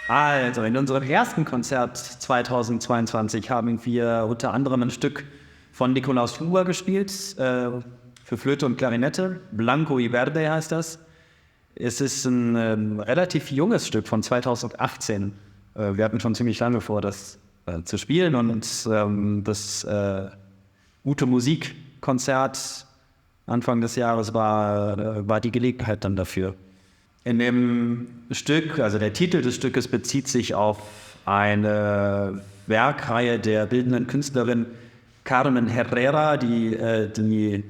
Also, in unserem ersten Konzert 2022 haben wir unter anderem ein Stück von Nikolaus Huber gespielt, für Flöte und Klarinette. Blanco y Verde heißt das. Es ist ein relativ junges Stück von 2018. Wir hatten schon ziemlich lange vor, das zu spielen, und das Gute Musikkonzert Anfang des Jahres war die Gelegenheit dann dafür. In dem Stück, also der Titel des Stückes bezieht sich auf eine Werkreihe der bildenden Künstlerin Carmen Herrera, die in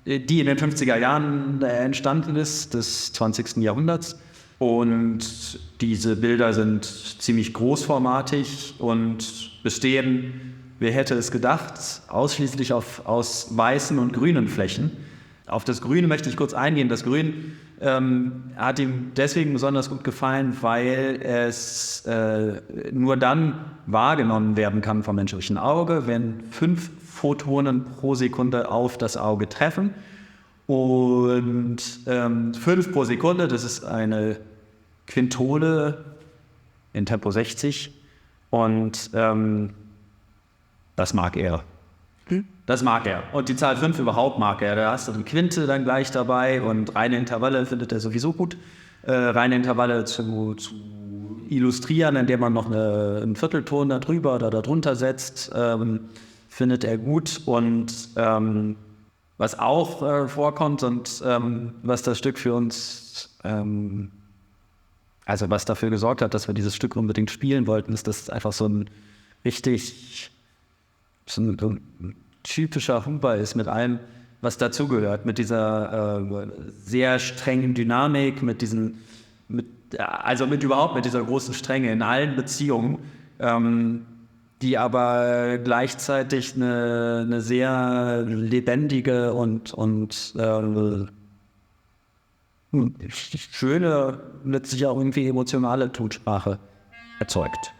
den 50er Jahren entstanden ist, des 20. Jahrhunderts. Und diese Bilder sind ziemlich großformatig und bestehen, wer hätte es gedacht, ausschließlich aus weißen und grünen Flächen. Auf das Grüne möchte ich kurz eingehen. Das Grün hat ihm deswegen besonders gut gefallen, weil es nur dann wahrgenommen werden kann vom menschlichen Auge, wenn 5 Photonen pro Sekunde auf das Auge treffen. Und 5 pro Sekunde, das ist eine Quintole in Tempo 60. Und das mag er. Das mag er. Und die Zahl 5 überhaupt mag er. Da hast du eine Quinte dann gleich dabei, und reine Intervalle findet er sowieso gut. Reine Intervalle zu illustrieren, indem man noch einen Viertelton da drüber oder da drunter setzt, findet er gut. Und was auch vorkommt und was das Stück für uns, also was dafür gesorgt hat, dass wir dieses Stück unbedingt spielen wollten, ist, dass es einfach so ein richtig so ein typischer Huber ist mit allem, was dazugehört, mit dieser sehr strengen Dynamik, mit dieser großen Strenge in allen Beziehungen, die aber gleichzeitig eine sehr lebendige und schöne, letztlich auch irgendwie emotionale Tonsprache erzeugt.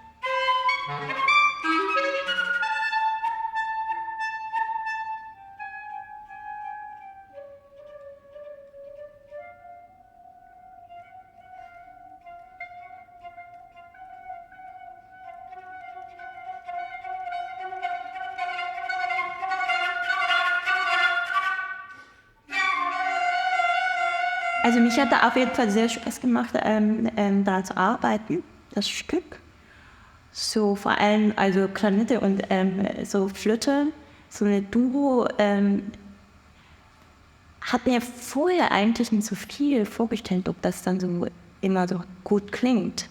Also mich hat da auf jeden Fall sehr Spaß gemacht, daran zu arbeiten, das Stück. So vor allem, also Klarinette und so Flöte, so eine Duo, hat mir vorher eigentlich nicht so viel vorgestellt, ob das dann so immer so gut klingt.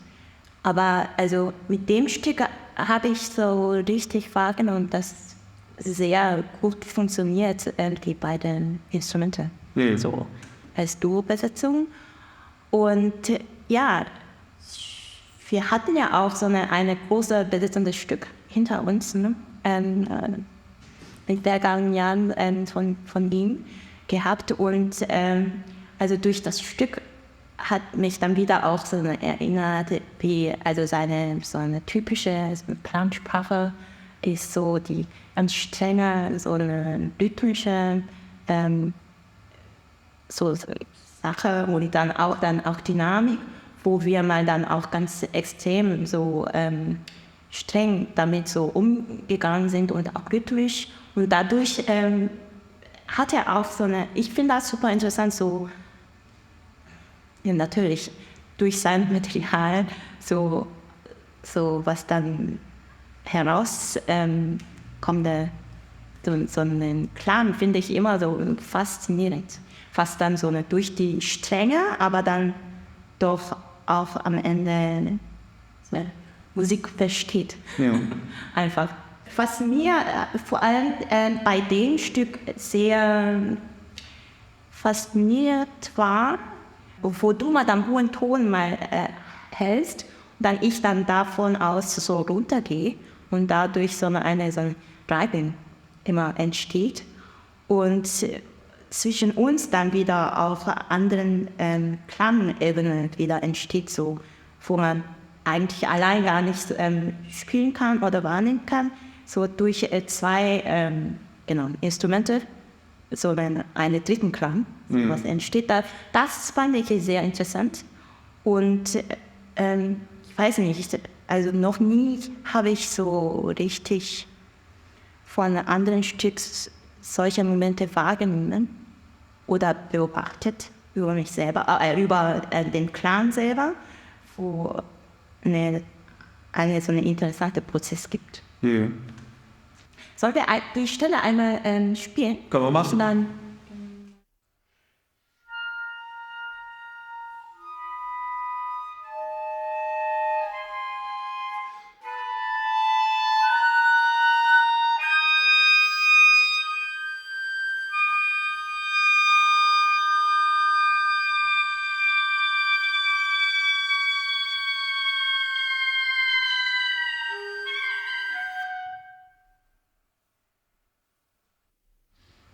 Aber also mit dem Stück habe ich so richtig wahrgenommen, dass sehr gut funktioniert, die beiden Instrumente. Mhm. So als Duo-Besetzung. Und ja, wir hatten ja auch so eine große besetzendes Stück hinter uns, ne? In den vergangenen Jahren von ihm gehabt. Und also durch das Stück hat mich dann wieder auch so erinnert, wie also so eine typische Plansprache ist, so die ganz strenge, so eine rhythmische so Sache, und dann auch Dynamik, wo wir mal dann auch ganz extrem so streng damit so umgegangen sind und auch rhythmisch. Und dadurch hat er auch so ich finde das super interessant, so ja, natürlich durch sein Material, so was dann herauskommt, so einen Klang finde ich immer so faszinierend. Fast dann so durch die Strenge, aber dann doch auch am Ende Musik versteht. Ja. Einfach. Was mir vor allem bei dem Stück sehr fasziniert war, wo du mal am hohen Ton mal hältst, und ich dann davon aus so runtergehe und dadurch so ein Reibung immer entsteht. Und zwischen uns dann wieder auf anderen Klangebenen wieder entsteht, so, wo man eigentlich allein gar nicht spielen kann oder wahrnehmen kann, so durch 2 Instrumente, so einen dritten Klang, was entsteht da. Das fand ich sehr interessant. Und ich weiß nicht, also noch nie habe ich so richtig von anderen Stücks solche Momente wahrgenommen oder beobachtet über mich selber, über den Clan selber, wo so einen interessanten Prozess gibt. Ja. Sollen wir die Stelle einmal spielen? Können wir machen. Und dann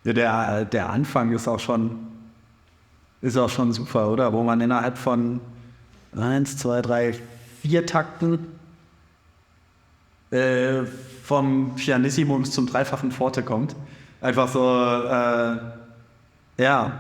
Ja, der Anfang ist auch schon super, oder? Wo man innerhalb von 1, 2, 3, 4 Takten vom Pianissimo zum dreifachen Forte kommt. Einfach so, ja,